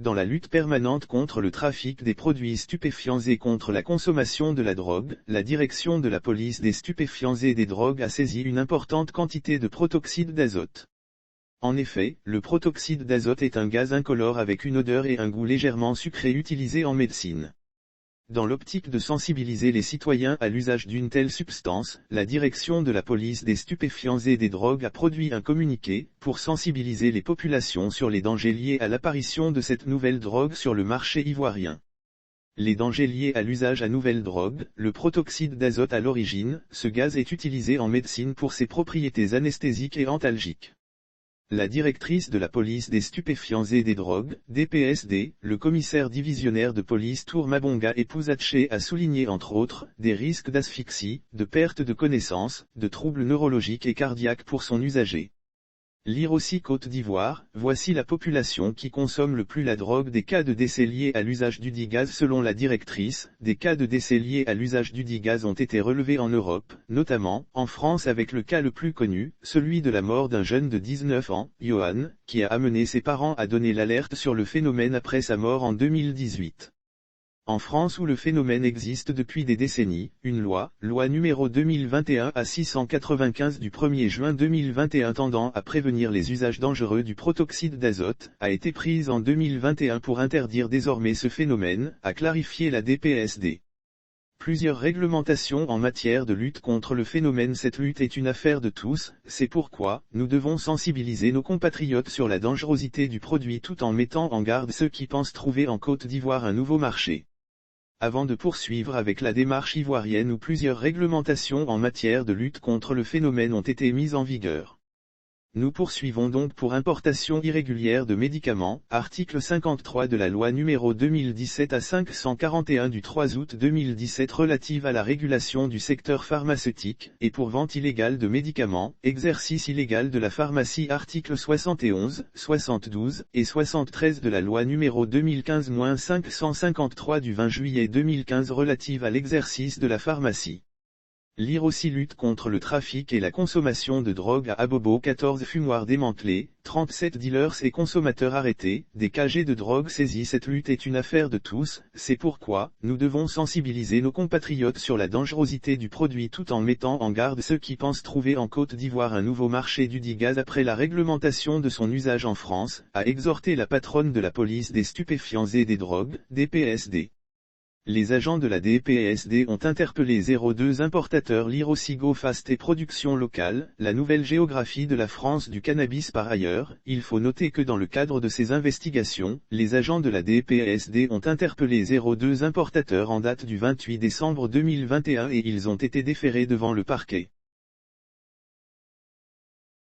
dans la lutte permanente contre le trafic des produits stupéfiants et contre la consommation de la drogue, la direction de la police des stupéfiants et des drogues a saisi une importante quantité de protoxyde d'azote. En effet, le protoxyde d'azote est un gaz incolore avec une odeur et un goût légèrement sucré utilisé en médecine. Dans l'optique de sensibiliser les citoyens à l'usage d'une telle substance, la direction de la police des stupéfiants et des drogues a produit un communiqué, pour sensibiliser les populations sur les dangers liés à l'apparition de cette nouvelle drogue sur le marché ivoirien. Les dangers liés à l'usage à nouvelle drogue, le protoxyde d'azote à l'origine, ce gaz est utilisé en médecine pour ses propriétés anesthésiques et antalgiques. La directrice de la police des stupéfiants et des drogues, DPSD, le commissaire divisionnaire de police Tour Mabonga Epouzache a souligné entre autres, des risques d'asphyxie, de perte de connaissance, de troubles neurologiques et cardiaques pour son usager. Lire aussi Côte d'Ivoire, voici la population qui consomme le plus la drogue. Des cas de décès liés à l'usage du dit gaz. Selon la directrice, des cas de décès liés à l'usage du dit gaz ont été relevés en Europe, notamment, en France avec le cas le plus connu, celui de la mort d'un jeune de 19 ans, Johan, qui a amené ses parents à donner l'alerte sur le phénomène après sa mort en 2018. En France où le phénomène existe depuis des décennies, une loi numéro 2021-695 du 1er juin 2021 tendant à prévenir les usages dangereux du protoxyde d'azote, a été prise en 2021 pour interdire désormais ce phénomène, a clarifié la DPSD. Plusieurs réglementations en matière de lutte contre le phénomène. Cette lutte est une affaire de tous, c'est pourquoi, nous devons sensibiliser nos compatriotes sur la dangerosité du produit tout en mettant en garde ceux qui pensent trouver en Côte d'Ivoire un nouveau marché. Avant de poursuivre avec la démarche ivoirienne où plusieurs réglementations en matière de lutte contre le phénomène ont été mises en vigueur. Nous poursuivons donc pour importation irrégulière de médicaments, article 53 de la loi numéro 2017-541 du 3 août 2017 relative à la régulation du secteur pharmaceutique, et pour vente illégale de médicaments, exercice illégal de la pharmacie article 71, 72 et 73 de la loi numéro 2015-553 du 20 juillet 2015 relative à l'exercice de la pharmacie. Lire aussi lutte contre le trafic et la consommation de drogue à Abobo. 14 fumoirs démantelés, 37 dealers et consommateurs arrêtés, des KG de drogue saisis. Cette lutte est une affaire de tous, c'est pourquoi, nous devons sensibiliser nos compatriotes sur la dangerosité du produit tout en mettant en garde ceux qui pensent trouver en Côte d'Ivoire un nouveau marché du dit gaz après la réglementation de son usage en France, a exhorté la patronne de la police des stupéfiants et des drogues, DPSD. Les agents de la DPSD ont interpellé 02 importateurs. Lire aussi Go Fast et production locale, la nouvelle géographie de la France du cannabis. Par ailleurs, il faut noter que dans le cadre de ces investigations, les agents de la DPSD ont interpellé 02 importateurs en date du 28 décembre 2021 et ils ont été déférés devant le parquet.